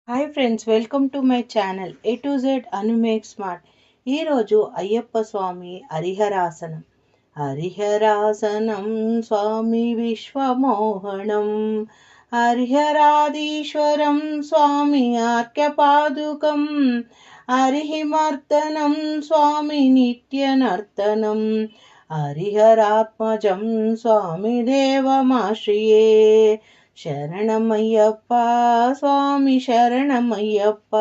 Hi friends, welcome to my channel A to Z Anu make smart. ఈరోజు అయ్యప్ప స్వామి హరిహరాసనం. హరిహరాసనం స్వామి విశ్వమోహనం, హరిహరాదీశ్వరం స్వామి ఆర్క్యపాదుకం, హరిహిమర్దనం స్వామి నిత్యనర్తనం, హరిహరాత్మజం స్వామి దేవమాశ్రయే. శరణమయ్యప్ప స్వామి శరణమయ్యప్ప.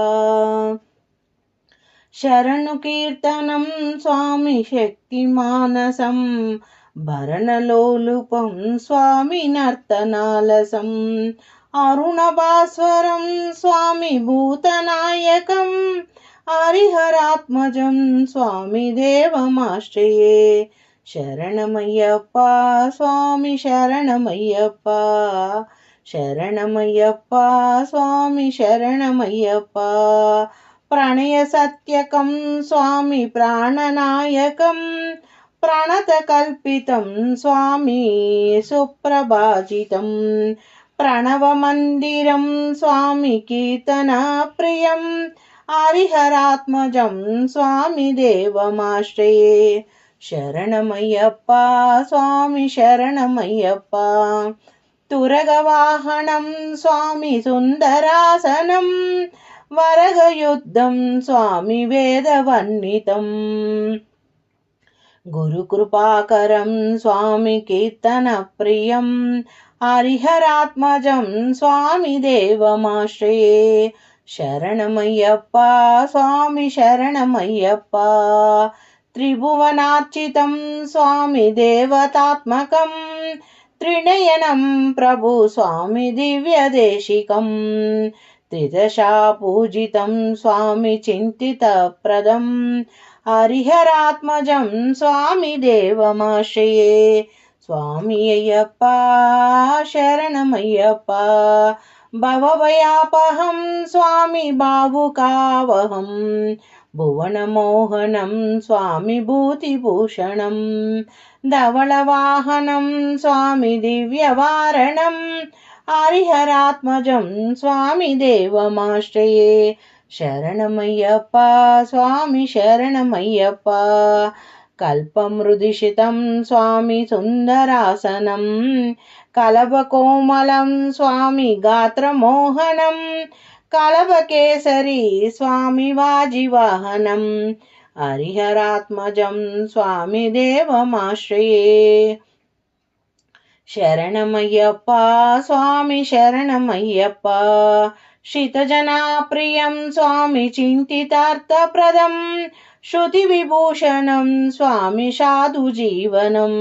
శరణు కీర్తనం స్వామి శక్తి మానసం, భరణలోలుపం స్వామి నర్తనాలసం, అరుణభాస్వరం స్వామి భూతనాయకం, హరిహరాత్మజం స్వామి దేవమాశ్రయే. శరణమయ్యప్ప స్వామి శరణమయ్యప్ప. శరణమయ్యప్ప స్వామి శరణమయ్యప్ప. ప్రణయ సత్యకం స్వామి ప్రాణనాయకం, ప్రణతకల్పితం స్వామి సుప్రభాజితం, ప్రణవమందిరం స్వామి కీర్తన ప్రియం, హరిహరాత్మజం స్వామి దేవమాశ్రయే. శరణమయ్యప్ప స్వామి శరణమయ్యప్ప. తురగవాహనం స్వామి సుందరాసనం, వరగయుద్ధం స్వామి వేదవర్ణితం, గురుకృపాకరం స్వామి కీర్తన ప్రియం, హరిహరాత్మజం స్వామి దేవమాశ్రయే. శరణమయ్యప్ప స్వామి శరణమయ్యప్ప. త్రిభువనార్చితం స్వామి దేవతాత్మకం, త్రినయనం ప్రభు స్వామి దివ్యదేశికం, త్రిదశా పూజితం స్వామి చింతితప్రదం, హరిహరాత్మజం స్వామి దేవమాశ్రయే. స్వామి అయ్యప్ప శరణమయ్యప్ప. భవభయాపహం స్వామి భావుకావహం, భువనమోహనం స్వామి భూతిభూషణం, ధవళవాహనం స్వామి దివ్యవారణం, హరిహరాత్మజం స్వామి దేవమాశ్రయే. శరణమయ్యప్ప స్వామి శరణమయ్యప్ప. కల్పమృదిషితం స్వామి సుందరాసనం, కలభకోమలం స్వామి గాత్రమోహనం, కలభకేసరి స్వామి వాజివాహనం, హరిహరాత్మజం స్వామి దేవమాశ్రయే. శరణమయ్యప్ప స్వామి శరణమయ్యప్ప. శ్రితజనాప్రియం స్వామి చింతితార్థప్రదం, శృతి విభూషణం స్వామి సాధుజీవనం,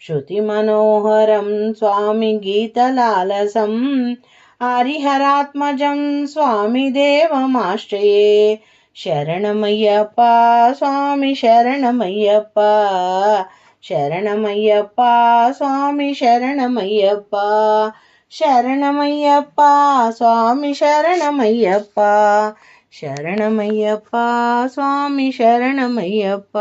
శృతి మనోహరం స్వామి గీతలాలసం, హరిహరాత్మజం స్వామి దేవమాశ్రయే. శరణమయ్యప్ప స్వామి శరణమయ్యప్ప. శరణమయ్యప్ప స్వామి శరణమయ్యప్ప. శరణమయ్యప్ప స్వామి శరణమయ్యప్ప. శరణమయ్యప్ప స్వామి శరణమయ్యప్ప.